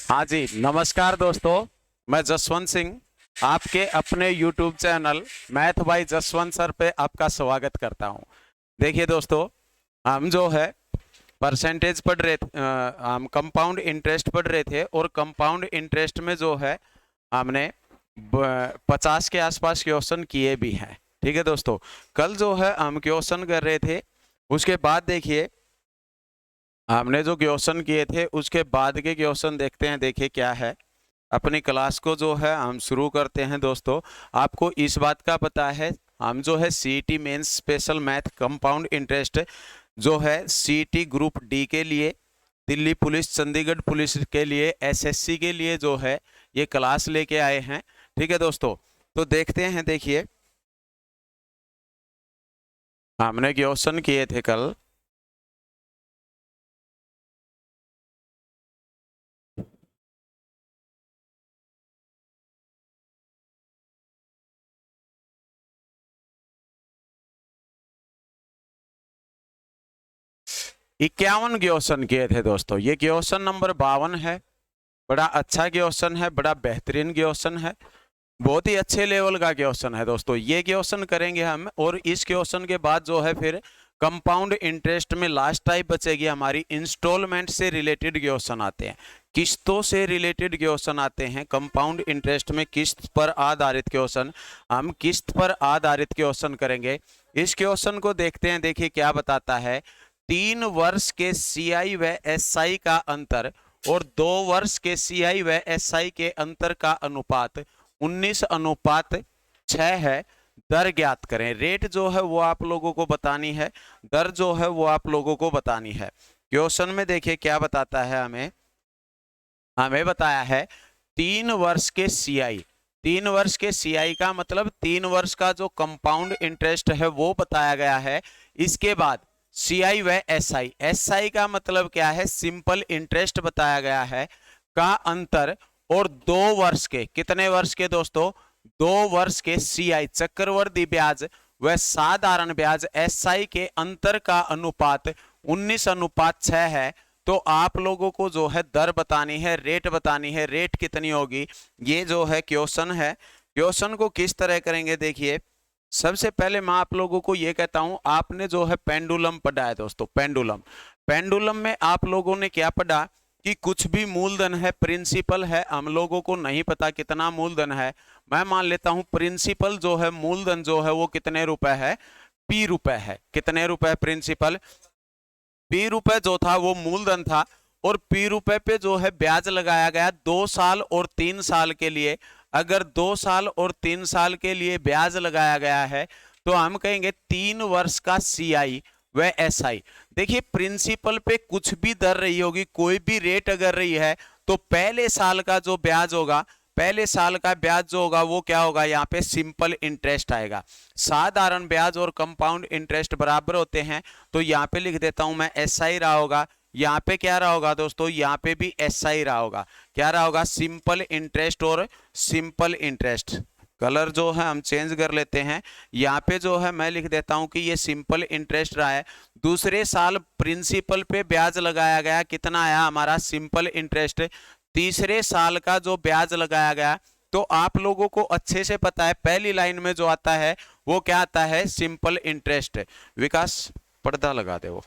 हाँ जी, नमस्कार दोस्तों। मैं जसवंत सिंह आपके अपने YouTube channel math bye Jaswant sir पे आपका स्वागत करता हूँ। देखिए दोस्तों, हम जो है परसेंटेज पढ़ रहे थे, हम कंपाउंड इंटरेस्ट पढ़ रहे थे और कंपाउंड इंटरेस्ट में जो है हमने 50 के आसपास क्वेश्चन किए भी हैं। ठीक है दोस्तों, कल जो है हम क्वेश्चन कर रहे थे, उसके बाद देखिए हमने जो क्वेश्चन किए थे उसके बाद के क्वेश्चन देखते हैं। देखिए क्या है, अपनी क्लास को जो है हम शुरू करते हैं। दोस्तों, आपको इस बात का पता है, हम जो है CET mains special math compound interest जो है सीईटी ग्रुप डी के लिए, दिल्ली पुलिस, चंडीगढ़ पुलिस के लिए, एसएससी के लिए जो है ये क्लास लेके आए हैं। ठीक है दोस्तों, तो देखते हैं। देखिए हमने क्वेश्चन किए थे कल। इक्यावन क्वेश्चन किए थे दोस्तों, ये क्वेश्चन नंबर 52 है। बड़ा अच्छा क्वेश्चन है, बड़ा बेहतरीन क्वेश्चन है, बहुत ही अच्छे लेवल का क्वेश्चन है दोस्तों। ये क्वेश्चन करेंगे हम, और इस क्वेश्चन के बाद जो है फिर कंपाउंड इंटरेस्ट में लास्ट टाइप बचेगी हमारी इंस्टॉलमेंट से रिलेटेड क्वेश्चन आते हैं, किस्तों से रिलेटेड क्वेश्चन आते हैं। कंपाउंड इंटरेस्ट में किस्त पर आधारित क्वेश्चन, हम किस्त पर आधारित क्वेश्चन करेंगे। इस क्वेश्चन को देखते हैं। देखिए क्या बताता है, 3 वर्ष के सीआई व एसआई का अंतर और 2 वर्ष के सीआई व एसआई के अंतर का अनुपात 19:6 है। दर ज्ञात करें। रेट जो है वो आप लोगों को बतानी है, दर जो है वो आप लोगों को बतानी है। क्वेश्चन में देखिए क्या बताता है, हमें बताया है 3 वर्ष के सीआई। 3 वर्ष के सीआई का मतलब 3 वर्ष का जो कंपाउंड इंटरेस्ट है वो बताया गया है। इसके बाद सीआई व एसआई, एसआई का मतलब क्या है, सिंपल इंटरेस्ट बताया गया है, का अंतर, और 2 वर्ष के, कितने वर्ष के दोस्तों, 2 वर्ष के सीआई चक्रवर्ती ब्याज व साधारण ब्याज एसआई के अंतर का अनुपात 19:6 है। तो आप लोगों को जो है दर बतानी है, रेट बतानी है। रेट कितनी होगी, ये जो है क्वेश्चन है। क्वेश्चन को किस तरह करेंगे, देखिए सबसे पहले मैं आप लोगों को ये कहता हूं, आपने जो है पेंडुलम पढ़ा है दोस्तों। पेंडुलम, पेंडुलम में आप लोगों ने क्या पढ़ा कि कुछ भी मूलधन है, प्रिंसिपल है, हम लोगों को नहीं पता कितना मूलधन है। मैं मान लेता हूं प्रिंसिपल जो है, मूलधन जो है वो कितने रुपए है, पी रुपए है। कितने रुपए प्रिंसिपल, पी रुपए जो था वो मूलधन था, और पी रुपए पे जो है ब्याज लगाया गया 2 साल और 3 साल के लिए। अगर 2 साल और 3 साल के लिए ब्याज लगाया गया है तो हम कहेंगे 3 वर्ष का सीआई व एसआई। देखिए प्रिंसिपल पे कुछ भी दर रही होगी, कोई भी रेट अगर रही है, तो पहले साल का जो ब्याज होगा, पहले साल का ब्याज जो होगा वो क्या होगा, यहाँ पे सिंपल इंटरेस्ट आएगा। साधारण ब्याज और कंपाउंड इंटरेस्ट बराबर होते हैं, तो यहाँ पे लिख देता हूं मैं एसआई रहा होगा। यहाँ पे क्या रहा होगा दोस्तों, यहाँ पे भी एसआई रहा होगा। क्या रहा होगा, सिंपल इंटरेस्ट और सिंपल इंटरेस्ट। कलर जो है हम चेंज कर लेते हैं। यहाँ पे जो है मैं लिख देता हूं कि ये सिंपल इंटरेस्ट रहा है। दूसरे साल प्रिंसिपल पे ब्याज लगाया गया, कितना आया हमारा, सिंपल इंटरेस्ट। तीसरे साल का जो ब्याज लगाया गया, तो आप लोगों को अच्छे से पता है पहली लाइन में जो आता है वो क्या आता है, सिंपल इंटरेस्ट। विकास पर्दा लगा दे, वो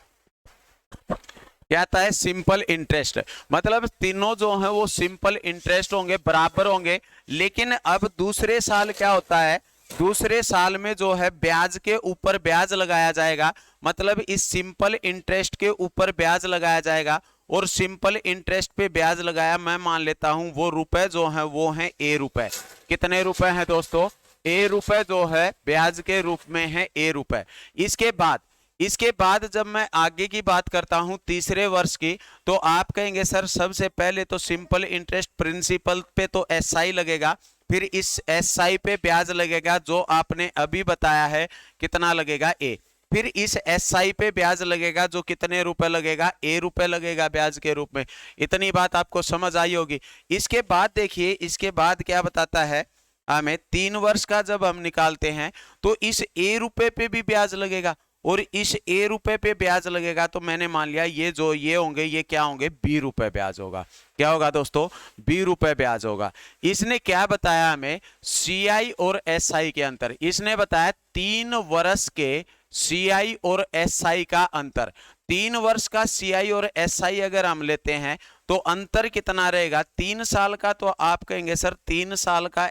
क्या आता है, सिंपल इंटरेस्ट। मतलब तीनों जो है वो सिंपल इंटरेस्ट होंगे, बराबर होंगे। लेकिन अब दूसरे साल क्या होता है, दूसरे साल में जो है ब्याज के ऊपर ब्याज लगाया जाएगा, मतलब इस सिंपल इंटरेस्ट के ऊपर ब्याज लगाया जाएगा। और सिंपल इंटरेस्ट पे ब्याज लगाया, मैं मान लेता हूं वो रुपए जो है वो है ए रुपए। कितने रुपए हैं दोस्तों, ए रुपए जो है ब्याज के रूप में है, ए रुपए। इसके बाद जब मैं आगे की बात करता हूं तीसरे वर्ष की, तो आप कहेंगे सर सबसे पहले तो सिंपल इंटरेस्ट प्रिंसिपल पे तो एसआई लगेगा, फिर इस एसआई पे ब्याज लगेगा जो आपने अभी बताया है, कितना लगेगा, ए। फिर इस एसआई पे ब्याज लगेगा जो कितने रुपए लगेगा, ए रुपए लगेगा ब्याज के रूप में। इतनी बात आपको समझ आई होगी। इसके बाद देखिए, इसके बाद क्या बताता है हमें, 3 वर्ष का जब हम निकालते हैं तो इस ए रुपए पे भी ब्याज लगेगा, और इस ए रुपए पे ब्याज लगेगा, तो मैंने मान लिया ये जो ये होंगे ये क्या होंगे, बी रुपए ब्याज होगा। क्या होगा दोस्तों, बी रुपए ब्याज होगा। इसने क्या बताया हमें, सीआई और एसआई के अंतर। इसने बताया 3 वर्ष के सीआई और एसआई का अंतर। 3 वर्ष का सीआई और एसआई अगर हम लेते हैं तो अंतर कितना रहेगा, 3 साल का। तो आप कहेंगे सर 3 साल का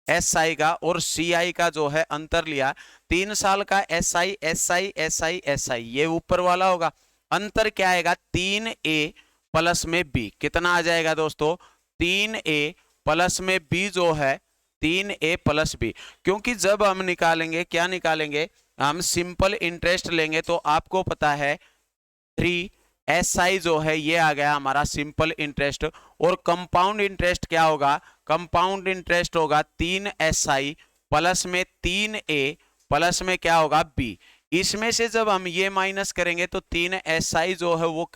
एसआई का और सीआई का जो है अंतर लिया, 3 साल का एसआई एसआई एसआई एसआई, ये ऊपर वाला होगा। अंतर क्या आएगा, 3a प्लस में बी। कितना आ जाएगा दोस्तों, 3a प्लस में बी जो है 3a प्लस बी। क्योंकि जब हम निकालेंगे, क्या निकालेंगे, हम सिंपल इंटरेस्ट लेंगे, तो आपको पता है 3SI जो है ये आ गया हमारा सिंपल इंटरेस्ट। और कंपाउंड इंटरेस्ट क्या होगा, कंपाउंड इंटरेस्ट होगा 3SI प्लस में 3a प्लस में क्या होगा b। इसमें से जब हम ये माइनस करेंगे तो 3SI जो है वो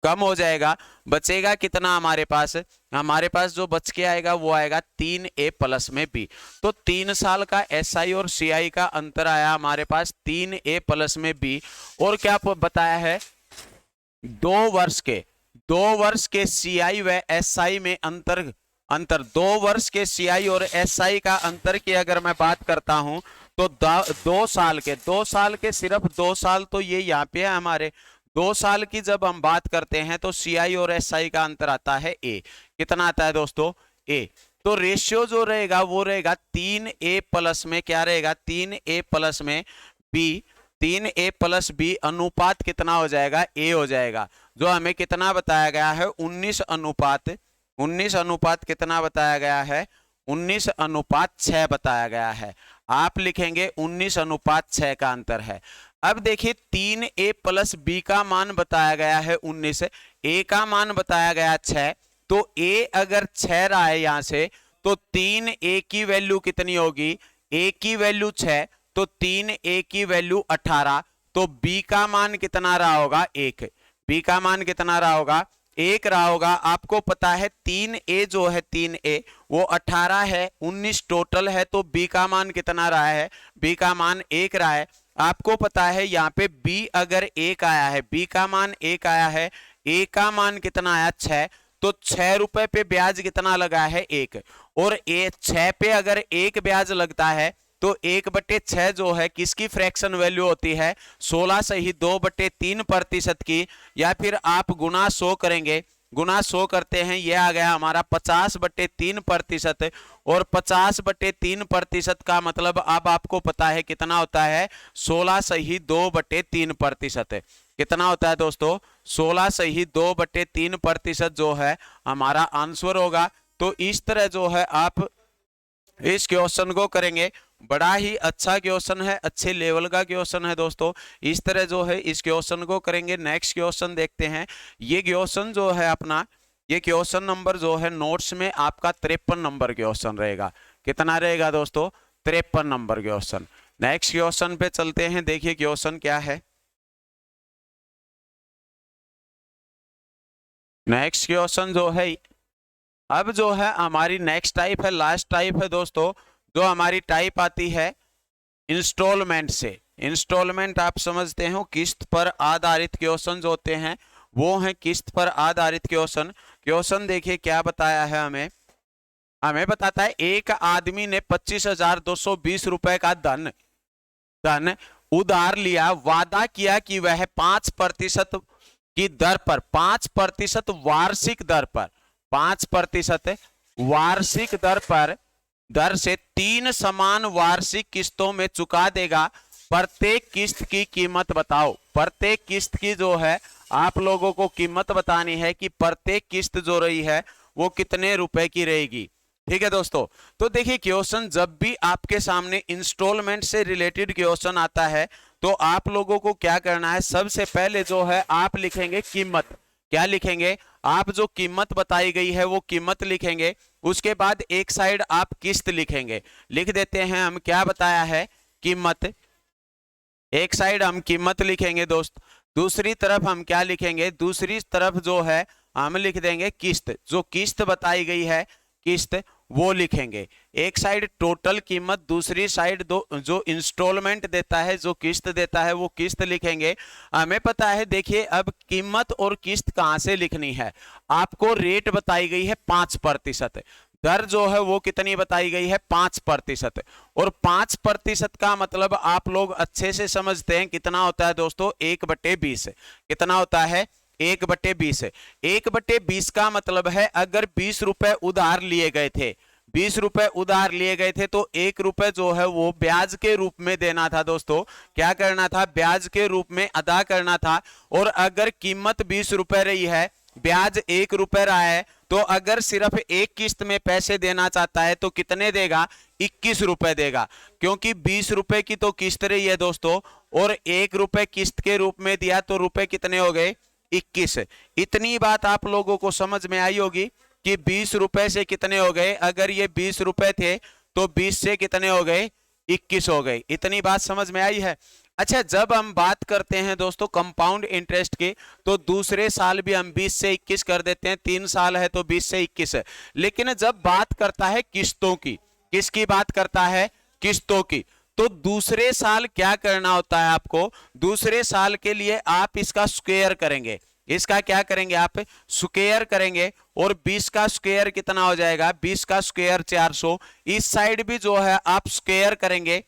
कम हो जाएगा, बचेगा कितना हमारे पास जो बच के आएगा वो आएगा 3a प्लस में b। तो 3 साल का SI और CI का अंतर आया हमारे पास 3a प्लस में b। और क्या बताया है, 2 वर्ष के CI व SI में अंतर 2 वर्ष के CI और SI का अंतर की अगर मैं बात करता हूं तो 2 साल के सिर्फ 2 साल तो ये यहाँ पे है हमारे। 2 साल की जब हम बात करते हैं तो CI और SI का अंतर आता है a। कितना आता है दोस्तों, a। तो रेशियो जो रहेगा वो रहेगा 3a प्लस में क्या रहेगा, 3a प्लस में b। 3a प्लस b अनुपात कितना हो जाएगा, a हो जाएगा। जो हमें कितना बताया गया है, 19 अनुपात कितना बताया गया है, 19:6 बताया गया है। आप लिखेंगे 19:6 का अंतर है। अब देखिए 3a प्लस b का मान बताया गया है 19, a का मान बताया गया 6। तो a अगर 6 रहा है यहां से, तो 3a की वैल्यू कितनी होगी, a की वैल्यू 6, तो 3a की वैल्यू 18। तो b का मान कितना रहा होगा, 1। b का मान कितना रहा होगा, 1 रहा होगा। आपको पता है 3a जो है 3a वो 18 है, 19 टोटल है, तो b का मान कितना रहा है, b का मान 1 रहा है। आपको पता है यहाँ पे b अगर 1 आया है, b का मान 1 आया है, a का मान कितना आया 6, तो 6 रुपए पे ब्याज कितना लगा है, 1। और 6 पे अगर 1 ब्याज लगता है तो 1/6 जो है किसकी फ्रैक्शन वैल्यू होती है, 16 सही 2/3% की। या फिर आप गुना 100 करेंगे, गुना 100 करते हैं, ये आ गया हमारा 50/3%। और 50/3% का मतलब अब आपको पता है कितना होता है, 16 सही 2/3%। कितना होता है दोस्तों, 16 सही 2/3% जो है हमारा आंसर होगा। तो इस तरह जो है आप इस क्वेश्चन को करेंगे, बड़ा ही अच्छा क्वेश्चन है, अच्छे लेवल का क्वेश्चन है दोस्तों। इस तरह जो है इस क्वेश्चन को करेंगे। नेक्स्ट क्वेश्चन देखते हैं। ये क्वेश्चन जो है अपना, ये क्वेश्चन नंबर जो है नोट्स में आपका 53 नंबर क्वेश्चन रहेगा। कितना रहेगा दोस्तों, 53 नंबर क्वेश्चन। नेक्स्ट क्वेश्चन पे चलते हैं, देखिए क्वेश्चन क्या है। नेक्स्ट क्वेश्चन जो है, अब जो है हमारी नेक्स्ट टाइप है, लास्ट टाइप है दोस्तों, जो हमारी टाइप आती है इंस्टॉलमेंट से। इंस्टॉलमेंट आप समझते हो, किस्त पर आधारित क्वेश्चन जो होते हैं वो हैं किस्त पर आधारित क्वेश्चन। क्वेश्चन देखिए क्या बताया है हमें बताता है एक आदमी ने 25,220 रुपए का धन उधार लिया, वादा किया कि वह 5% की दर पर, 5% वार्षिक दर पर, 5% वार्षिक दर से 3 समान वार्षिक किस्तों में चुका देगा। प्रत्येक किस्त की कीमत बताओ। प्रत्येक किस्त की जो है आप लोगों को कीमत बतानी है कि प्रत्येक किस्त जो रही है वो कितने रुपए की रहेगी। ठीक है दोस्तों। तो देखिए क्वेश्चन जब भी आपके सामने इंस्टॉलमेंट से रिलेटेड क्वेश्चन आता है तो आप लोगों को क्या करना है, सबसे पहले जो है आप लिखेंगे कीमत। क्या लिखेंगे आप, जो कीमत बताई गई है वो कीमत लिखेंगे। उसके बाद एक साइड आप किस्त लिखेंगे। लिख देते हैं हम, क्या बताया है कीमत, एक साइड हम कीमत लिखेंगे दोस्त। दूसरी तरफ हम क्या लिखेंगे, दूसरी तरफ जो है हम लिख देंगे किस्त। जो किस्त बताई गई है किस्त, वो लिखेंगे। एक साइड टोटल कीमत, दूसरी साइड जो इंस्टॉलमेंट देता है, जो किस्त देता है, वो किस्त लिखेंगे। हमें पता है, देखिए अब कीमत और किस्त कहां से लिखनी है। आपको रेट बताई गई है 5%, दर जो है वो कितनी बताई गई है 5%, और 5% का मतलब आप लोग अच्छे से समझते हैं कितना होता है दोस्तों, 1/20। कितना होता है 1/20। 1/20 का मतलब है अगर 20 रुपए उधार लिए गए थे, 20 रुपए उधार लिए गए थे, तो 1 रुपए जो है वो ब्याज के रूप में देना था दोस्तों। क्या करना था, ब्याज के रूप में अदा करना था। और अगर कीमत 20 रुपए रही है, ब्याज 1 रुपए रहा है, तो अगर सिर्फ एक किस्त में पैसे देना चाहता है तो कितने देगा, 21 रुपए देगा, क्योंकि 20 रुपए की तो किस्त रही है दोस्तों, और 1 रुपए किस्त के रूप में दिया, तो रुपए कितने हो गए 21। इतनी बात आप लोगों को समझ में आई होगी कि 20 रुपए से कितने हो गए, अगर ये 20 रुपए थे तो 20 से कितने हो गए 21 हो गए। इतनी बात समझ में आई है। अच्छा, जब हम बात करते हैं दोस्तों कंपाउंड इंटरेस्ट की, तो दूसरे साल भी हम 20 से 21 कर देते हैं, 3 साल है तो 20 से 21 है। लेकिन जब बात करता है किस्तों की, किसकी बात करता है, किस्तों की, तो दूसरे साल क्या करना होता है आपको, दूसरे साल के लिए आप इसका स्क्वायर करेंगे। इसका क्या करेंगे आप, स्क्वायर करेंगे, और 20 का स्क्वायर कितना हो जाएगा, 20 का स्क्वायर 400। इस साइड भी जो है आप स्क्वायर करेंगे,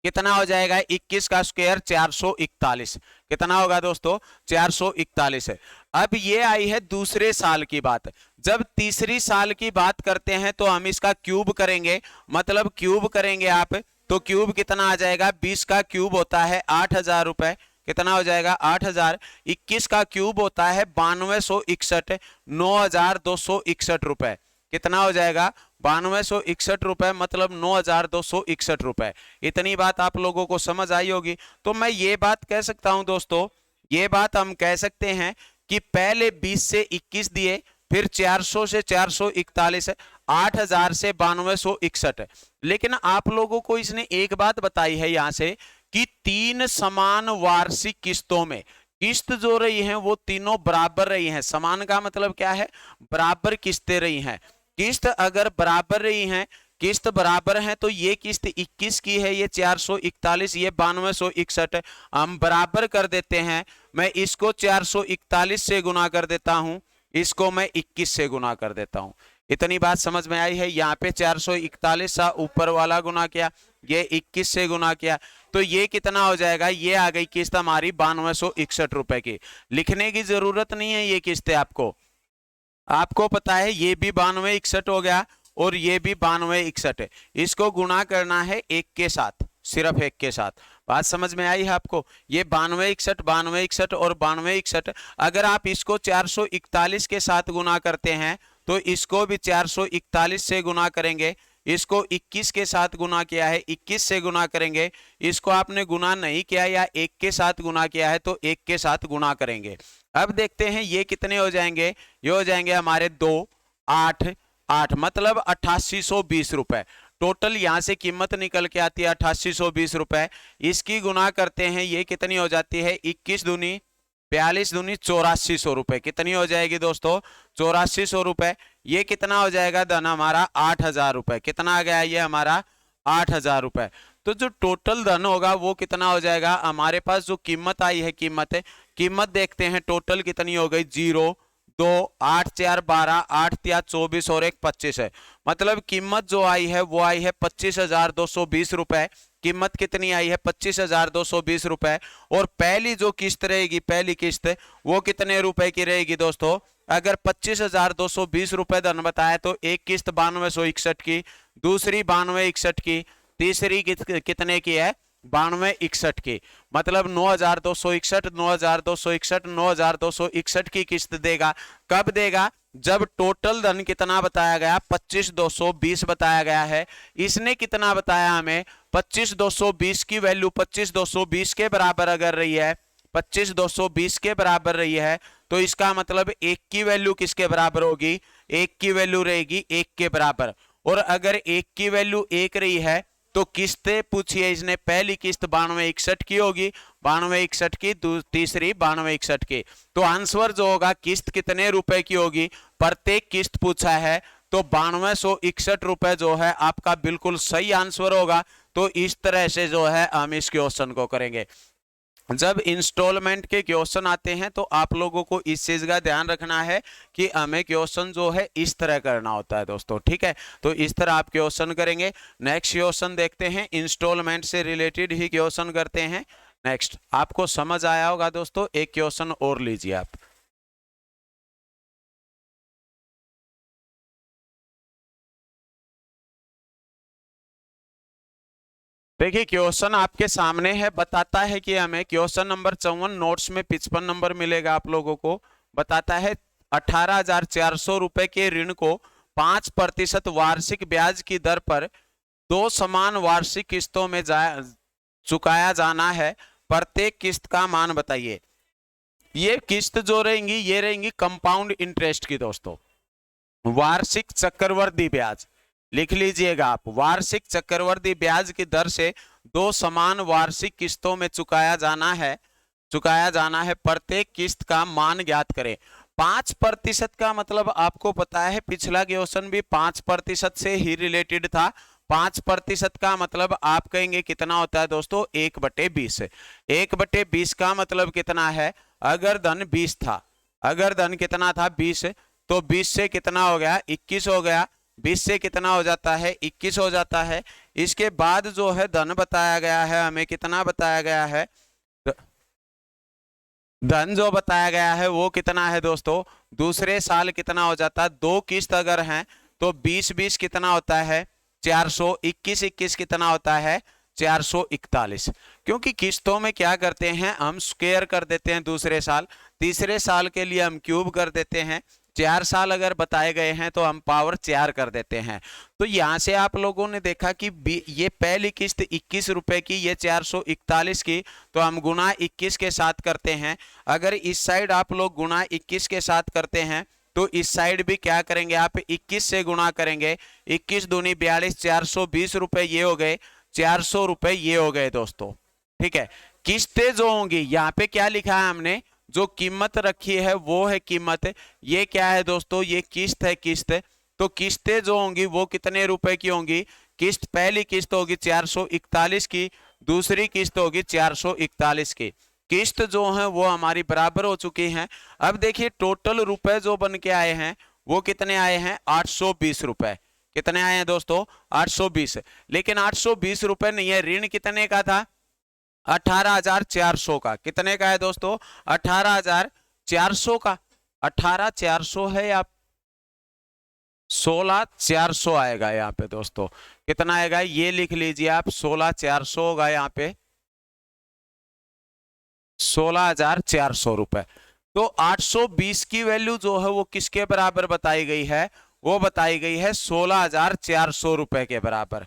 कितना हो जाएगा, 21 का स्क्वायर 441। कितना होगा दोस्तों 441 है। अब ये आई है दूसरे साल की बात। जब तीसरी साल की बात करते हैं तो हम इसका क्यूब करेंगे, मतलब क्यूब करेंगे आप, तो क्यूब कितना आ जाएगा, 20 का क्यूब होता है 8000 रुपए, कितना हो जाएगा 8000। 21 का क्यूब होता है 9261, 9261 रुपए, कितना हो जाएगा 9261 रुपए, मतलब 9261 रुपए। इतनी बात आप लोगों को समझ आई होगी। तो मैं ये बात कह सकता हूं दोस्तों, ये बात हम कह सकते हैं कि पहले 20 से 21 दिए, फिर 400 से 441, 8000 से 9261। लेकिन आप लोगों को इसने एक बात बताई है यहां से कि 3 समान वार्षिक किस्तों में किस्त जो रही हैं वो तीनों बराबर रही हैं। समान का मतलब क्या है, बराबर किस्तें रही हैं। किस्त अगर बराबर रही हैं, किस्त बराबर है, तो ये किस्त 21 की है, ये 441, ये 9261, हम बराबर कर देते हैं। मैं इसको 441 से गुना कर देता हूं, इसको मैं 21 से गुना कर देता हूं। इतनी बात समझ में आई है। यहाँ पे 441 सा ऊपर वाला गुना किया, ये 21 से गुना किया, तो ये कितना हो जाएगा, ये आ गई किस्त हमारी 9261 रुपए की। लिखने की जरूरत नहीं है ये किस्तें, आपको पता है ये भी 9261 हो गया और ये भी 9261 है। इसको गुणा करना है 1 के साथ, सिर्फ 1 के साथ। बात समझ में आई है आपको। ये 9261, 9261 और 9261, अगर आप इसको 441 के साथ गुना करते हैं तो इसको भी 441 से गुना करेंगे। इसको 21 के साथ गुना किया है, 21 से गुना करेंगे। इसको आपने गुना नहीं किया या 1 के साथ गुना किया है तो 1 के साथ गुना करेंगे। अब देखते हैं ये कितने हो जाएंगे, ये हो जाएंगे हमारे 2 8 8, मतलब 8820 रुपए। टोटल यहां से कीमत निकल के आती है 8820 रुपए। इसकी गुना करते हैं, ये कितनी हो जाती है, 21 दूनी 42 दूनी 8400 रुपए। कितनी हो जाएगी दोस्तों, 8400 रुपए। ये कितना हो जाएगा धन हमारा 8000 रुपए। कितना आ गया ये हमारा 8000 रुपए। तो जो टोटल धन होगा वो कितना हो जाएगा, हमारे पास जो कीमत आई है, कीमत देखते हैं टोटल कितनी हो गई, 0 2 8 4 12 8 3 24 और 1 25 है। मतलब कीमत जो आई है वो आई है 25,220 रुपए। कीमत कितनी आई है 25,220 रुपए। और पहली जो किस्त रहेगी, पहली किस्त वो कितने रुपए की रहेगी दोस्तों, अगर 25,220 रुपए धन बताया तो एक किस्त 9261 की, दूसरी 9261 की, तीसरी कितने की है 9261 की। मतलब 9261 9261 9261 की किस्त देगा। कब देगा, जब टोटल धन कितना बताया गया 25,220 बताया गया है। इसने कितना बताया हमें, 25,220 की वैल्यू 25,220 के बराबर अगर रही है, 25,220 के बराबर रही है, तो इसका मतलब 1 की वैल्यू किसके बराबर होगी, 1 की वैल्यू रहेगी 1 के बराबर। और अगर 1 की वैल्यू 1 रही है तो किस्तें पूछिए इसने, पहली किस्त 9261 की होगी, 9261 की, तीसरी 9261 की। तो आंसर जो होगा किस्त कितने रुपए की होगी, प्रत्येक किस्त पूछा है तो 9261 रुपए जो है आपका बिल्कुल सही आंसर होगा। तो इस तरह से जो है हम इस क्वेश्चन को करेंगे। जब इंस्टॉलमेंट के क्वेश्चन आते हैं तो आप लोगों को इस चीज का ध्यान रखना है कि हमें क्वेश्चन जो है इस तरह करना होता है दोस्तों, ठीक है। तो इस तरह आप क्वेश्चन करेंगे। नेक्स्ट क्वेश्चन देखते हैं, इंस्टॉलमेंट से रिलेटेड ही क्वेश्चन करते हैं। नेक्स्ट आपको समझ आया होगा दोस्तों, एक क्वेश्चन और लीजिए आप। देखिए क्वेश्चन आपके सामने है, बताता है कि हमें क्वेश्चन नंबर 54 नोट्स में 55 नंबर मिलेगा आप लोगों को। बताता है 18,400 रुपए के ऋण को 5% वार्षिक ब्याज की दर पर 2 समान वार्षिक किस्तों में चुकाया जाना है। प्रत्येक किस्त का मान बताइए। ये किस्त जो रहेंगी ये रहेंगी कंपाउंड इंटरेस्ट की दोस्तों, वार्षिक चक्रवृद्धि ब्याज लिख लीजिएगा आप। वार्षिक चक्रवृद्धि ब्याज की दर से 2 समान वार्षिक किस्तों में चुकाया जाना है। प्रत्येक किस्त का मान ज्ञात करें। 5% का मतलब आपको पता है पिछला क्वेश्चन भी 5% से ही रिलेटेड था। 5% का मतलब आप कहेंगे कितना होता है दोस्तों, 1/20। 1/20 का मतलब कितना है, अगर धन 20 था, अगर धन कितना था 20, तो 20 से कितना हो गया 21 हो गया। 20 से कितना हो जाता है 21 हो जाता है। इसके बाद जो है धन बताया गया है, हमें कितना बताया गया है, धन जो बताया गया है वो कितना है दोस्तों, दूसरे साल कितना हो जाता है, 2 किस्त अगर हैं तो 20-20 कितना होता है 400, 21-21 कितना होता है 441। क्योंकि किस्तों में क्या करते हैं हम स्क्वायर कर देते हैं दूसरे साल, तीसरे साल के लिए हम क्यूब कर देते हैं, 4 साल अगर बताए गए हैं तो हम पावर 4 कर देते हैं। तो यहां से आप लोगों ने देखा कि ये पहली किस्त 21 रुपए की, ये 441 की, तो हम गुना 21 के साथ करते हैं। अगर इस साइड आप लोग गुना 21 के साथ करते हैं तो इस साइड भी क्या करेंगे आप 21 से गुणा करेंगे। 21 दूनी 42, 420 रुपए ये हो गए, 400 रुपए ये हो गए दोस्तों, ठीक है। किस्तें जो होंगी यहाँ पे क्या लिखा है हमने, जो कीमत रखी है वो है कीमत। ये क्या है दोस्तों, ये किस्त है, किस्त। तो किस्तें जो होंगी वो कितने रुपए की होंगी, किस्त पहली किस्त होगी 441 की, दूसरी किस्त होगी 441 की। किस्त जो है वो हमारी बराबर हो चुकी हैं। अब देखिए टोटल रुपए जो बन के आए हैं वो कितने आए हैं 820 रुपए। कितने आए हैं दोस्तों 820। लेकिन 820 रुपए नहीं है, ऋण कितने का था 18,400 का। कितने का है दोस्तों 18,400 का। 18,400 है या 16,400 आएगा यहाँ पे दोस्तों, कितना आएगा ये लिख लीजिए आप, 16,400 होगा यहाँ पे, 16,400 रुपए। तो 820 की वैल्यू जो है वो किसके बराबर बताई गई है, वो बताई गई है 16,400 रुपए के बराबर।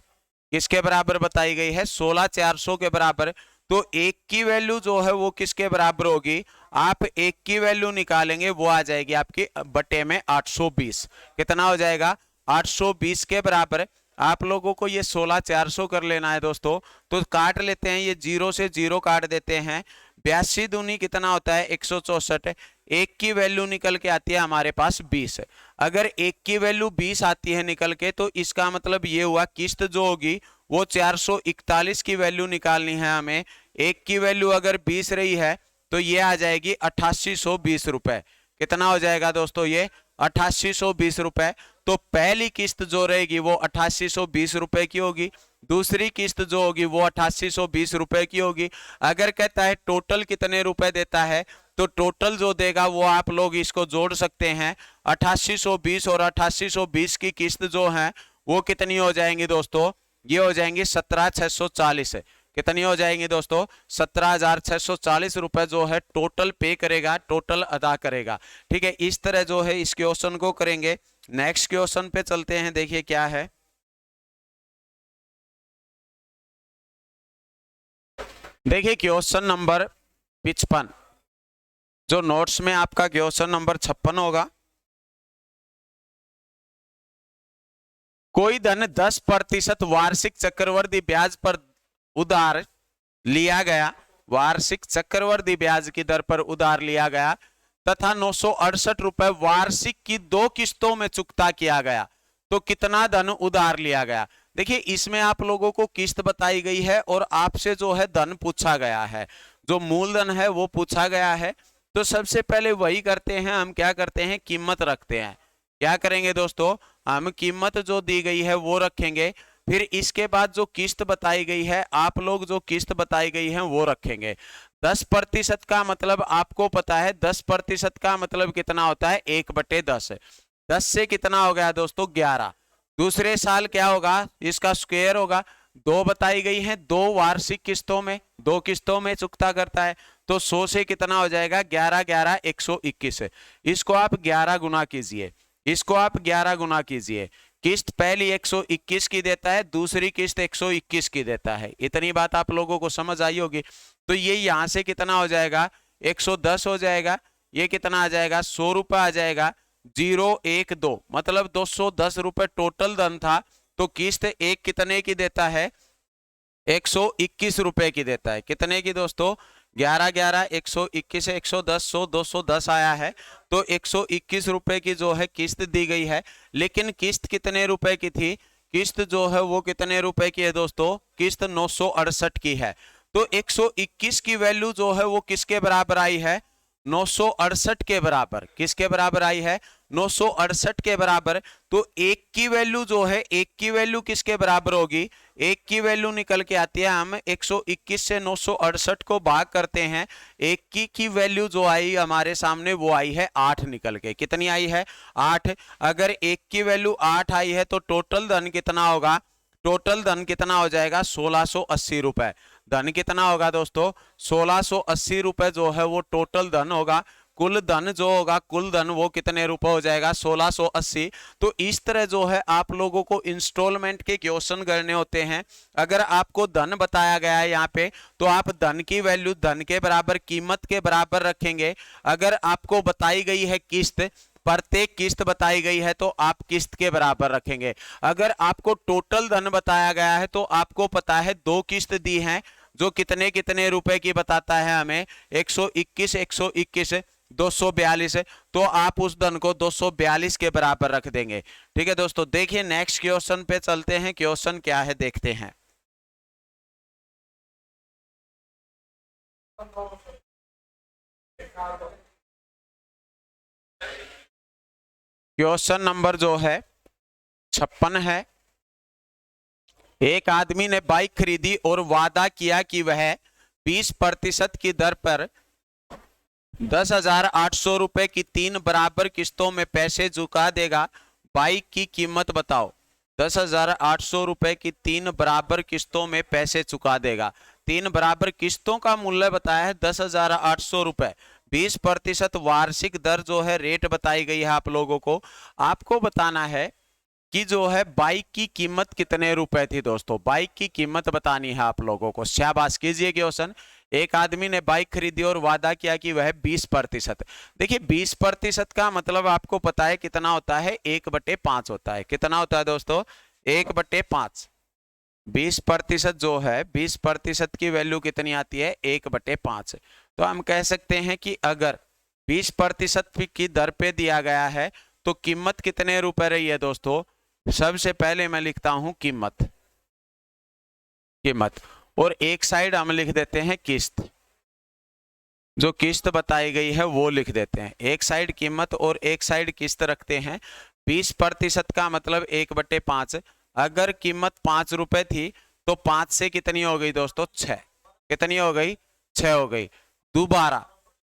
किसके बराबर बताई गई है 16,400 के बराबर। तो 1 की वैल्यू जो है वो किसके बराबर होगी, आप 1 की वैल्यू निकालेंगे वो आ जाएगी आपकी बटे में 820। कितना हो जाएगा 820 के बराबर। आप लोगों को ये 16,400 कर लेना है दोस्तों, तो काट लेते हैं, ये 0 से 0 काट देते हैं। 82 दूनी कितना होता है 164। 1 की वैल्यू निकल के आती है हमारे पास 20। अगर 1 की वैल्यू 20 आती है निकल के, तो इसका मतलब ये हुआ किस्त जो होगी वो 441 की वैल्यू निकालनी है हमें। 1 की वैल्यू अगर 20 रही है तो ये आ जाएगी 8820 रुपए। कितना हो जाएगा दोस्तों ये 8820 रुपए। तो पहली किस्त जो रहेगी वो 8820 रुपए की होगी, दूसरी किस्त जो होगी वो 8820 रुपए की होगी। अगर कहता है टोटल कितने रुपए देता है, तो टोटल जो देगा वो आप लोग इसको जोड़ सकते हैं। 8820 और 8820 की किस्त जो है वो कितनी हो जाएंगी दोस्तों, ये हो जाएंगी 17,640। कितनी हो जाएंगी दोस्तों 17,640 रुपए जो है टोटल पे करेगा, टोटल अदा करेगा। ठीक है, इस तरह जो है इस क्वेश्चन को करेंगे। नेक्स्ट क्वेश्चन पे चलते हैं, देखिए क्या है। देखिए क्वेश्चन नंबर 55 जो नोट्स में आपका क्वेश्चन नंबर 56 होगा। कोई धन 10% वार्षिक चक्रवृद्धि ब्याज पर उधार लिया गया, वार्षिक चक्रवृद्धि ब्याज की दर पर उधार लिया गया तथा 968 रुपए वार्षिक की 2 किस्तों में चुकता किया गया। तो कितना धन उधार लिया गया। देखिए इसमें आप लोगों को किस्त बताई गई है और आपसे जो है धन पूछा गया है, जो मूलधन है वो पूछा गया है। तो सबसे पहले वही करते हैं, हम क्या करते हैं, कीमत रखते हैं। क्या करेंगे दोस्तों, हम कीमत जो दी गई है वो रखेंगे। फिर इसके बाद जो किस्त बताई गई है, आप लोग जो किस्त बताई गई है वो रखेंगे। 10% का मतलब आपको पता है, 10% का मतलब कितना होता है, 1/10। 10 से कितना हो गया दोस्तों, 11। दूसरे साल क्या होगा, इसका स्क्वायर होगा। 2 बताई गई है, 2 वार्षिक किस्तों में, 2 किस्तों में चुकता करता है। तो 100 से कितना हो जाएगा, 11 11 121। इसको आप 11 गुना कीजिए, इसको आप 11 गुना कीजिए। किस्त पहली 121 की देता है, दूसरी किस्त 121 की देता है। इतनी बात आप लोगों को समझ आई होगी। तो ये यहां से कितना हो जाएगा, 110 हो जाएगा। ये कितना आ जाएगा, 100 रुपए आ जाएगा। 012 मतलब 210 रुपए टोटल धन था। तो किस्त एक कितने की देता है, 121 रुपए की देता है। कितने की दोस्तों, 11 11 121 110 100 210 आया है। तो 121 रुपए की जो है किस्त दी गई है। लेकिन किस्त कितने रुपए की थी, किस्त जो है वो कितने रुपए की है दोस्तों, किस्त 968 की है। तो 121 की वैल्यू जो है वो किसके बराबर आई है, 968 के बराबर। किसके बराबर आई है, 968 के बराबर। तो एक की वैल्यू जो है, एक की वैल्यू किसके बराबर होगी, एक की वैल्यू निकल के आती है, हम 121 से 968 को भाग करते हैं। एक की वैल्यू जो आई हमारे सामने वो आई है 8 निकल के। कितनी आई है, 8। अगर एक की वैल्यू 8 आई है तो टोटल धन कितना होगा, टोटल धन कितना हो जाएगा, 1680 रुपए। धन कितना होगा दोस्तों, 1680 रुपए जो है वो टोटल धन होगा। कुल धन जो होगा, कुल धन वो कितने रुपए हो जाएगा, 1680। तो इस तरह जो है आप लोगों को इंस्टॉलमेंट के क्वेश्चन करने होते हैं। अगर आपको धन बताया गया है यहाँ पे, तो आप धन की वैल्यू धन के बराबर, कीमत के बराबर रखेंगे। अगर आपको बताई गई है किस्त, प्रत्येक किस्त बताई गई है, तो आप किस्त के बराबर रखेंगे। अगर आपको टोटल धन बताया गया है, तो आपको पता है 2 किस्त दी हैं, जो कितने कितने रुपए की बताता है हमें, 121 121 242। तो आप उस धन को 242 के बराबर रख देंगे। ठीक है दोस्तों, देखिए नेक्स्ट क्वेश्चन पे चलते हैं। क्वेश्चन क्या है देखते हैं। क्वेश्चन नंबर जो है 56 है। एक आदमी ने बाइक खरीदी और वादा किया कि वह 20% की दर पर 10,800 रुपए की 3 बराबर किस्तों में पैसे चुका देगा। बाइक की कीमत बताओ। 10,800 रुपए की 3 बराबर किस्तों में पैसे चुका देगा। 3 बराबर किस्तों का मूल्य बताया है 10,800 रुपए। 20% वार्षिक दर जो है, रेट बताई गई है आप लोगों को। आपको बताना है कि जो है बाइक की कीमत कितने रुपए थी दोस्तों। बाइक की कीमत बतानी है आप लोगों को। शाबाश कीजिए क्वेश्चन। एक आदमी ने बाइक खरीदी और वादा किया कि वह 20%। देखिए 20% का मतलब आपको पता है कितना होता है, 1/5 होता है। कितना होता है दोस्तों, 1/5। 20% जो है, 20% की वैल्यू कितनी आती है, 1/5। तो हम कह सकते हैं कि अगर 20% की दर पे दिया गया है, तो कीमत कितने रुपए रही है दोस्तों। सबसे पहले मैं लिखता हूं कीमत, कीमत, और एक साइड हम लिख देते हैं किस्त। जो किस्त बताई गई है वो लिख देते हैं। एक साइड कीमत और एक साइड किस्त रखते हैं। 20% का मतलब 1/5। अगर कीमत 5 रुपए थी, तो 5 से कितनी हो गई दोस्तों, 6। कितनी हो गई, 6 हो गई। दोबारा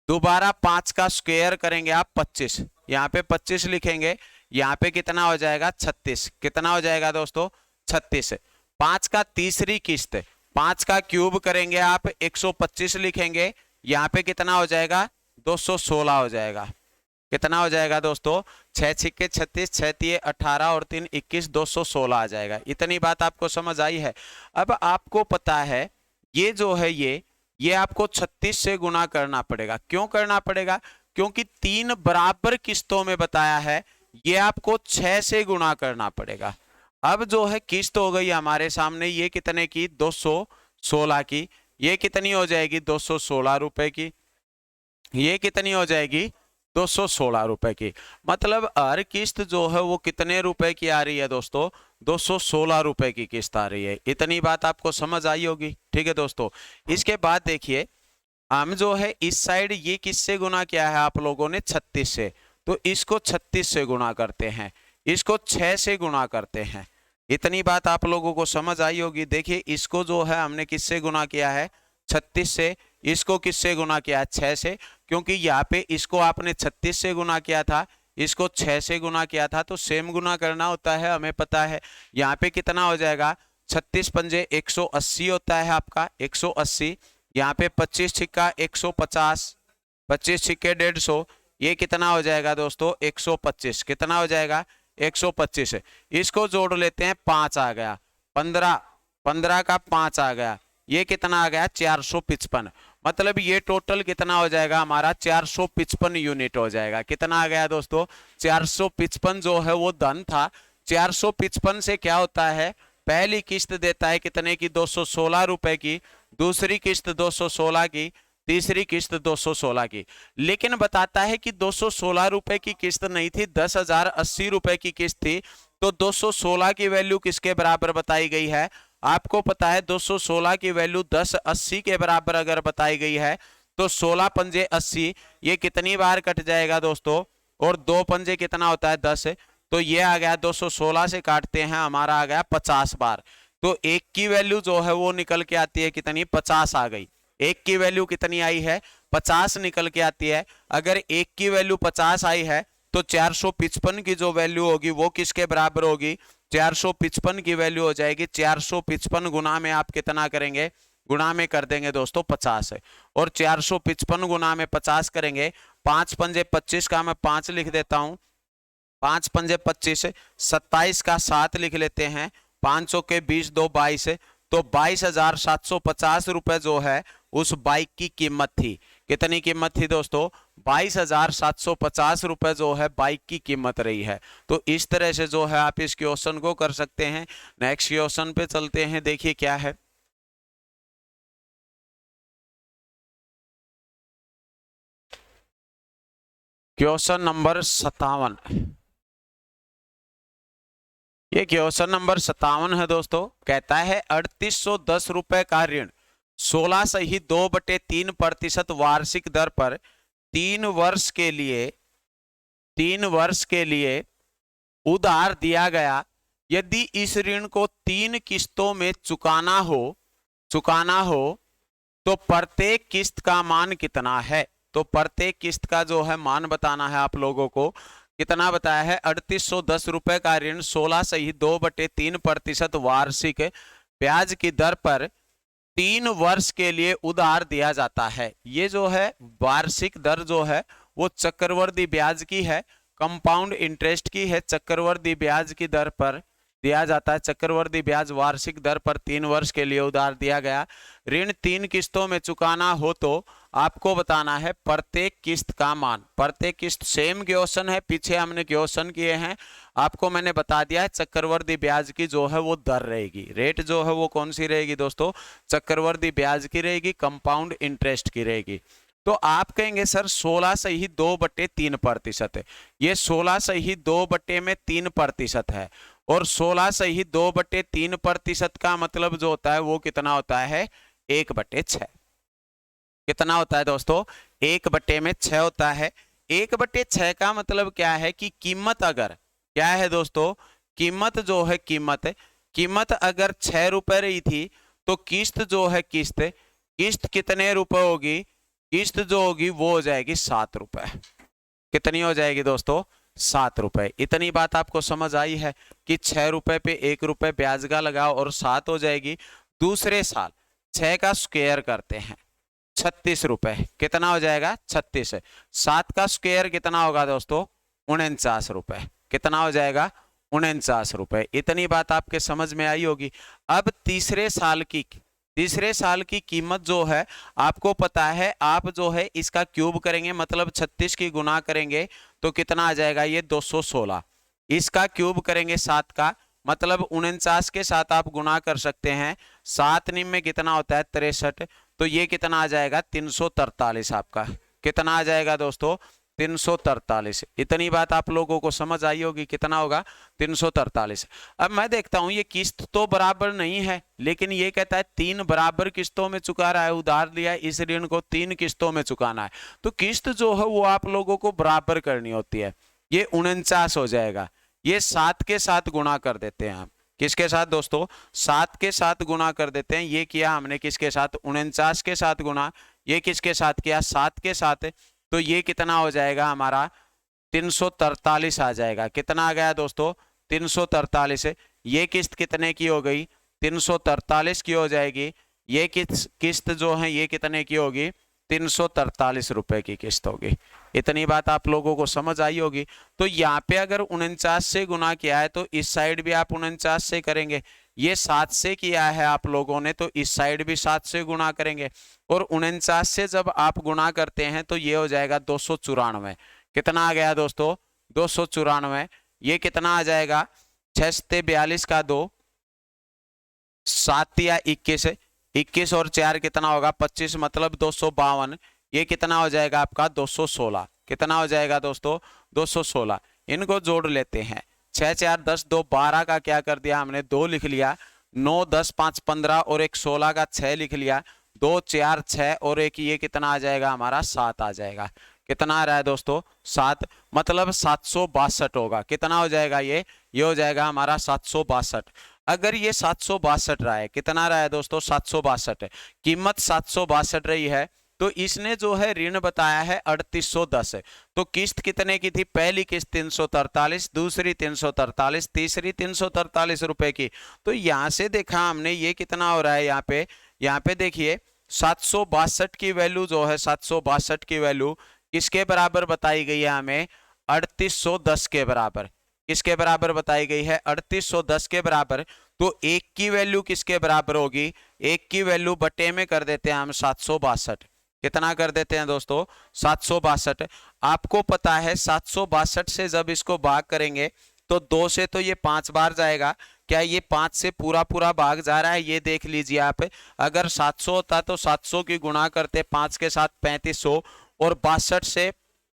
दोबारा 5 का स्क्वायर करेंगे आप, 25। यहाँ पे 25 लिखेंगे, यहाँ पे कितना हो जाएगा, 36। कितना हो जाएगा दोस्तों, 36। 5 का तीसरी किस्त, 5 का क्यूब करेंगे आप, 125 लिखेंगे, यहाँ पे कितना हो जाएगा, 216 हो जाएगा। कितना हो जाएगा दोस्तों, 6 छिक्के 36, 6 तिये 18 और 3 21, 216 आ जाएगा। इतनी बात आपको समझ आई है। अब आपको पता है ये जो है, ये आपको 36 से गुना करना पड़ेगा। क्यों करना पड़ेगा, क्योंकि 3 बराबर किस्तों में बताया है, ये आपको 6 से गुना करना पड़ेगा। अब जो है किस्त हो गई हमारे सामने, ये कितने की, 216 की। ये कितनी हो जाएगी, 216 रुपए की। ये कितनी हो जाएगी, 216 रुपए की। मतलब हर किस्त जो है वो कितने रुपए की आ रही है दोस्तों? 216 रुपए की किस्त आ रही है। इतनी बात आपको समझ आई होगी। ठीक है दोस्तों, इसके बाद देखिए हम जो है इस साइड ये किससे गुना किया है आप लोगों ने? 36 से। तो इसको 36 से गुना करते हैं, इसको 6 से गुना करते हैं। इतनी बात आप लोगों को समझ आई होगी। देखिए इसको जो है हमने किससे गुना किया है? 36 से। इसको किससे गुना किया है? 6 से। क्योंकि यहाँ पे इसको आपने 36 से गुना किया था, इसको 6 से गुना किया था, तो सेम गुना करना होता है, हमें पता है। यहाँ पे कितना हो जाएगा? 36 पंजे 180 होता है आपका, 180। यहाँ पे 25 छिक्का 150, 25 छिक्के 150, ये कितना हो जाएगा दोस्तों? 125। कितना हो जाएगा? 125। इसको जोड़ लेते हैं, 5 आ गया, 15, 15 का 5 आ गया, ये कितना आ गया? 455। मतलब ये टोटल कितना हो जाएगा हमारा? 455 यूनिट हो जाएगा। कितना आ गया दोस्तों? 455 जो है वो धन था। 455 से क्या होता है? पहली किस्त देता है कितने की? 216 रुपए की, दूसरी किस्त 216 की, तीसरी किस्त 216 की। लेकिन बताता है कि 216 रुपए की किस्त नहीं थी, 10,080 रुपए की किस्त थी। तो 216 की वैल्यू किसके बराबर बताई गई है? आपको पता है 216 की वैल्यू 1080 के बराबर अगर बताई गई है तो 16 पंजे 80, ये कितनी बार कट जाएगा दोस्तों? और 2 पंजे कितना होता है? 10। तो ये आ गया 216 से काटते हैं, हमारा आ गया 50 बार। तो एक की वैल्यू जो है वो निकल के आती है कितनी? 50 आ गई। एक की वैल्यू कितनी आई है? 50 निकल के आती है। अगर एक की वैल्यू 50 आई है तो 455 की जो वैल्यू होगी वो किसके बराबर होगी? 455 की वैल्यू हो जाएगी 455 गुना में आप कितना करेंगे? गुणा में कर देंगे दोस्तों 50। और 455 गुना में 50 करेंगे, 5 पंजे 25 का मैं 5 लिख देता हूं, 5 पंजे 25, 27 का 7 लिख लेते हैं, 5 के 20, 2 22। तो 22,750 रुपए जो है उस बाइक की कीमत थी। कितनी कीमत थी दोस्तों? 22,750 रुपए जो है बाइक की कीमत रही है। तो इस तरह से जो है आप इस क्वेश्चन को कर सकते हैं। नेक्स्ट क्वेश्चन पे चलते हैं, देखिए क्या है। Question number 57। ये क्वेश्चन नंबर 57 है दोस्तों। कहता है 3810 रुपए का ऋण 16 सही 2/3% वार्षिक दर पर 3 वर्ष के लिए उधार दिया गया। यदि इस ऋण को 3 किस्तों में चुकाना हो तो प्रत्येक किस्त का मान कितना है? तो प्रत्येक किस्त का जो है मान बताना है आप लोगों को। कितना बताया है? 3810 रुपए का ऋण 16 सही 2/3% वार्षिक ब्याज की दर पर 3 वर्ष के लिए उधार दिया जाता है। ये जो है वार्षिक दर जो है वो चक्रवर्ती ब्याज की है, कंपाउंड इंटरेस्ट की है। चक्रवर्ती ब्याज की दर पर दिया जाता है। चक्रवर्ती ब्याज वार्षिक दर पर 3 वर्ष के लिए उधार दिया गया। ऋण 3 किस्तों में चुकाना हो तो आपको बताना है प्रत्येक किस्त का मान। प्रत्येक किस्त सेम क्वेश्चन है, पीछे हमने क्वेश्चन किए हैं, आपको मैंने बता दिया है। चक्रवर्ती ब्याज की जो है वो दर रहेगी, रेट जो है वो कौन सी रहेगी दोस्तों? चक्रवर्ती ब्याज की रहेगी, कंपाउंड इंटरेस्ट की रहेगी। तो आप कहेंगे सर 16 सही 2/3% है। ये 16 सही 2/3% है और 16 सही 2/3% का मतलब जो होता है वो कितना होता है? 1/6। कितना होता है दोस्तों? 1/6 होता है। 1/6 का मतलब क्या है कि कीमत अगर क्या है दोस्तों? कीमत जो है कीमत अगर 6 रुपए रही थी तो किस्त जो है किस्त कितने रुपए होगी? किस्त जो होगी वो हो जाएगी 7 रुपए। कितनी हो जाएगी दोस्तों? 7 रुपए। इतनी बात आपको समझ आई है कि 6 रुपए पे 1 रुपए ब्याज का लगाओ और 7 हो जाएगी। दूसरे साल 6 का स्क्वायर करते हैं, 36 रुपए। कितना हो जाएगा? 36। 7 का स्क्वायर कितना होगा दोस्तों? 49 रुपए। कितना हो जाएगा? 49 रुपए। इतनी बात आपके समझ में आई होगी। अब तीसरे साल की कीमत जो है आपको पता है, आप जो है इसका क्यूब करेंगे, मतलब 36 की गुना करेंगे तो कितना आ जाएगा? ये 216। इसका क्यूब करेंगे 7 का, मतलब 49 के साथ आप गुना कर सकते हैं। 7 निम में कितना होता है? 63। तो ये कितना आ जाएगा? 343 आपका। कितना आ जाएगा दोस्तों? 343। इतनी बात आप लोगों को समझ आई होगी, कितना होगा 343। अब मैं देखता हूं ये किस्त तो बराबर नहीं है, लेकिन ये कहता है 3 बराबर किस्तों में चुका रहा है, उधार लिया इस ऋण को 3 किस्तों में चुकाना है। तो किस्त जो है वो आप लोगों को बराबर करनी होती है। ये 49 हो जाएगा। ये 7 के साथ गुणा कर देते हैं हम। किसके साथ दोस्तों? 7 के साथ गुणा कर देते हैं। ये किया हमने किसके साथ? 49 के साथ गुणा। ये किसके साथ किया? 7 के साथ। तो ये कितना हो जाएगा हमारा? 343 आ जाएगा। कितना आ गया दोस्तों? 343। ये किस्त कितने की हो गई? 343 की हो जाएगी। ये किस्त जो है ये कितने की होगी? 343 रुपए की किस्त होगी। इतनी बात आप लोगों को समझ आई होगी। तो यहाँ पे अगर 49 से गुना किया है तो इस साइड भी आप 49 से करेंगे। ये 7 से किया है आप लोगों ने तो इस साइड भी 7 से गुणा करेंगे। और 49 से जब आप गुणा करते हैं तो ये हो जाएगा 294। कितना आ गया दोस्तों? 294। ये कितना आ जाएगा? 6 से 42 का 2, 7 या 21, 21 और 4 कितना होगा? 25, मतलब 252। ये कितना हो जाएगा आपका? 216। कितना हो जाएगा दोस्तों? 216। इनको जोड़ लेते हैं। 6 4 10 2 12 का क्या कर दिया हमने? 2 लिख लिया। 9 10 5 15 और एक 16 का 6 लिख लिया। 2 4 6 और एक ये कितना आ जाएगा हमारा? 7 आ जाएगा। कितना आ रहा है दोस्तों? 7, मतलब 762 होगा। कितना हो जाएगा ये हो जाएगा हमारा 762। अगर ये 762 रहा है, कितना रहा है दोस्तों? 762। कीमत 762 रही है तो इसने जो है ऋण बताया है 3810। तो किस्त कितने की थी? पहली किस्त 343, दूसरी 343, तीसरी 343 रुपए की। तो यहां से देखा हमने ये कितना हो रहा है यहाँ पे देखिए 762 की वैल्यू जो है 762 की वैल्यू किसके बराबर बताई गई है हमें? 3810 के बराबर। किसके बराबर बताई गई है? 3810 के बराबर। तो एक की वैल्यू किसके बराबर होगी? एक की वैल्यू बटे में कर देते हैं हम 762। कितना कर देते हैं दोस्तों? 762। आपको पता है 762 से जब इसको भाग करेंगे तो 2 से तो ये 5 बार जाएगा। क्या ये 5 से पूरा पूरा भाग जा रहा है? ये देख लीजिए आप। अगर 700 होता तो 700 की गुणा करते 5 के साथ 3500, और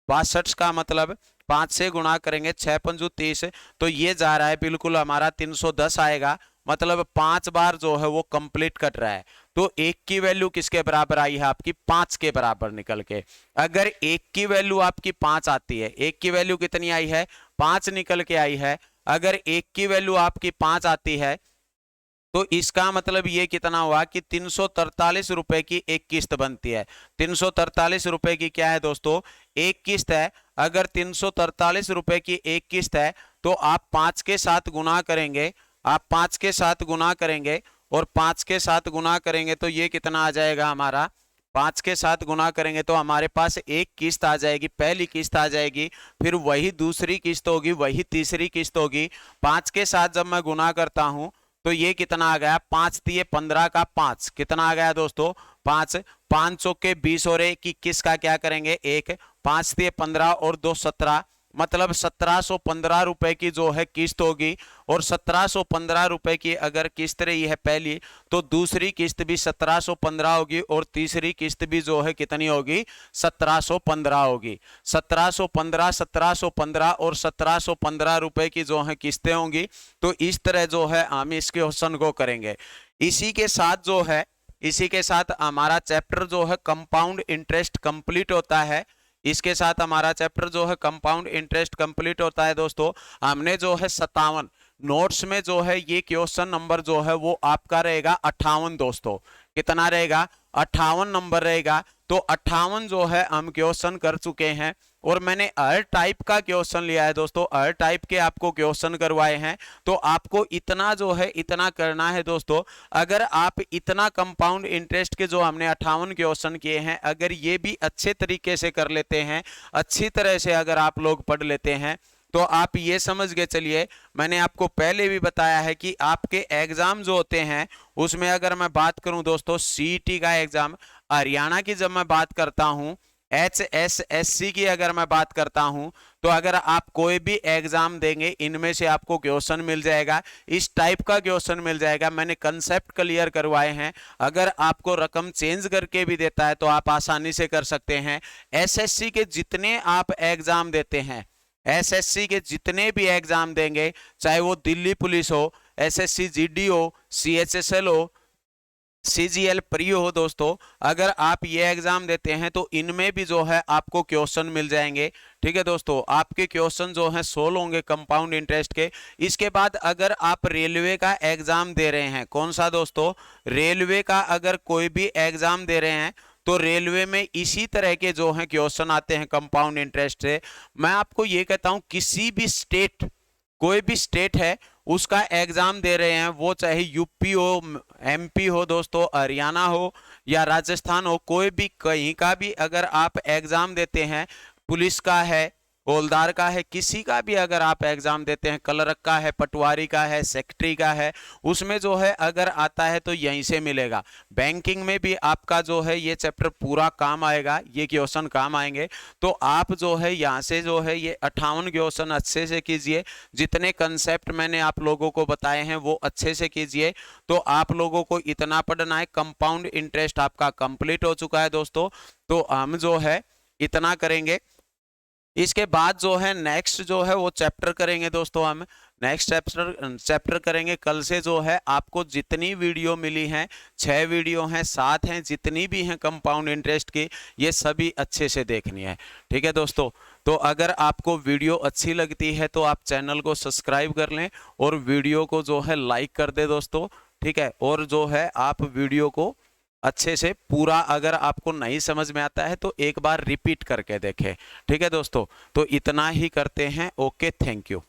62 का मतलब 5 से गुणा करेंगे 6 पंजू 30, तो ये जा रहा है बिल्कुल हमारा 310 आएगा। मतलब 5 बार जो है वो कंप्लीट कट रहा है। तो एक की वैल्यू किसके बराबर आई है आपकी? 5 के बराबर निकल के। अगर एक की वैल्यू आपकी 5 आती है, एक की वैल्यू कितनी आई है? 5 निकल के आई है। अगर एक की वैल्यू आपकी 5 आती है तो इसका मतलब ये कितना हुआ कि 343 रुपए की एक किस्त बनती है। 343 रुपए की क्या है दोस्तों? एक किस्त है। अगर 343 रुपए की एक किस्त है तो आप 5 के साथ गुना करेंगे। आप 5 के साथ गुना करेंगे और 5 के साथ गुना करेंगे तो ये कितना आ जाएगा हमारा? 5 के साथ गुना करेंगे तो हमारे पास एक किस्त आ जाएगी, पहली किस्त आ जाएगी, फिर वही दूसरी किस्त होगी, वही तीसरी किस्त होगी। 5 के साथ जब मैं गुना करता हूं तो ये कितना आ गया? 5 दिए 15 का 5। कितना आ गया दोस्तों? 5। 5 चौके 20 और 1 21 का क्या करेंगे? 1। 5 दिए 15 और 2 17, मतलब 1715 रुपए की जो है किस्त होगी। और 1715 रुपए की अगर किस्त रही है पहली, तो दूसरी किस्त भी 1715 होगी और तीसरी किस्त भी जो है कितनी होगी? 1715 होगी। 1715, 1715 और 1715 रुपए की जो है किस्तें होंगी। तो इस तरह जो है हम इस क्वेश्चन को करेंगे। इसी के साथ हमारा चैप्टर जो है कंपाउंड इंटरेस्ट कंप्लीट होता है। इसके साथ हमारा चैप्टर जो है कंपाउंड इंटरेस्ट कंप्लीट होता है दोस्तों। हमने जो है 57 नोट्स में जो है ये क्वेश्चन नंबर जो है वो आपका रहेगा 58 दोस्तों। कितना रहेगा? 58 नंबर रहेगा। तो 58 जो है हम क्वेश्चन कर चुके हैं और मैंने हर टाइप का क्वेश्चन लिया है दोस्तों। हर टाइप के आपको क्वेश्चन करवाए हैं। तो आपको इतना जो है इतना करना है दोस्तों। अगर आप इतना कंपाउंड इंटरेस्ट के जो हमने 58 क्वेश्चन किए हैं, अगर ये भी अच्छे तरीके से कर लेते हैं, अच्छी तरह से अगर आप लोग पढ़ लेते हैं, तो आप ये समझ के चलिए, मैंने आपको पहले भी बताया है कि आपके एग्जाम जो होते हैं उसमें अगर मैं बात करूं दोस्तों, सीईटी का एग्जाम, हरियाणा की जब मैं बात करता हूं HSSC की अगर मैं बात करता हूं तो अगर आप कोई भी एग्जाम देंगे इनमें से आपको क्वेश्चन मिल जाएगा, इस टाइप का क्वेश्चन मिल जाएगा। मैंने कंसेप्ट क्लियर करवाए हैं। अगर आपको रकम चेंज करके भी देता है तो आप आसानी से कर सकते हैं। एसएससी के जितने आप एग्जाम देते हैं, एसएससी के जितने भी एग्जाम देंगे, चाहे वो दिल्ली पुलिस हो, एसएससी जीडी हो, सीएचएसएल हो, सीजीएल प्री हो, दोस्तों अगर आप ये एग्जाम देते हैं तो इनमें भी जो है आपको क्वेश्चन मिल जाएंगे। ठीक है दोस्तों, आपके क्वेश्चन जो है सोल्व होंगे कंपाउंड इंटरेस्ट के। इसके बाद अगर आप रेलवे का एग्जाम दे रहे हैं, कौन सा दोस्तों, रेलवे का अगर कोई भी एग्जाम दे रहे हैं तो रेलवे में इसी तरह के जो है क्वेश्चन आते हैं कंपाउंड इंटरेस्ट से। मैं आपको ये कहता हूं किसी भी स्टेट, कोई भी स्टेट है उसका एग्जाम दे रहे हैं, वो चाहे यूपी हो, एमपी हो दोस्तों, हरियाणा हो या राजस्थान हो, कोई भी कहीं का भी अगर आप एग्जाम देते हैं, पुलिस का है, हवलदार का है, किसी का भी अगर आप एग्जाम देते हैं, क्लर्क का है, पटवारी का है, सेक्रेटरी का है, उसमें जो है अगर आता है तो यहीं से मिलेगा। बैंकिंग में भी आपका जो है ये चैप्टर पूरा काम आएगा, ये क्वेश्चन काम आएंगे। तो आप जो है यहाँ से जो है ये 58 क्वेश्चन अच्छे से कीजिए, जितने कंसेप्ट मैंने आप लोगों को बताए हैं वो अच्छे से कीजिए। तो आप लोगों को इतना पढ़ना है, कंपाउंड इंटरेस्ट आपका कंप्लीट हो चुका है दोस्तों। तो हम जो है इतना करेंगे, इसके बाद जो है नेक्स्ट जो है वो चैप्टर करेंगे दोस्तों। हम नेक्स्ट चैप्टर करेंगे कल से। जो है आपको जितनी वीडियो मिली हैं, 6 वीडियो हैं, 7 हैं, जितनी भी हैं कंपाउंड इंटरेस्ट की, ये सभी अच्छे से देखनी है। ठीक है दोस्तों, तो अगर आपको वीडियो अच्छी लगती है तो आप चैनल को सब्सक्राइब कर लें और वीडियो को जो है लाइक कर दे दोस्तों। ठीक है, और जो है आप वीडियो को अच्छे से पूरा, अगर आपको नहीं समझ में आता है तो एक बार रिपीट करके देखें। ठीक है दोस्तों, तो इतना ही करते हैं। Okay, thank you.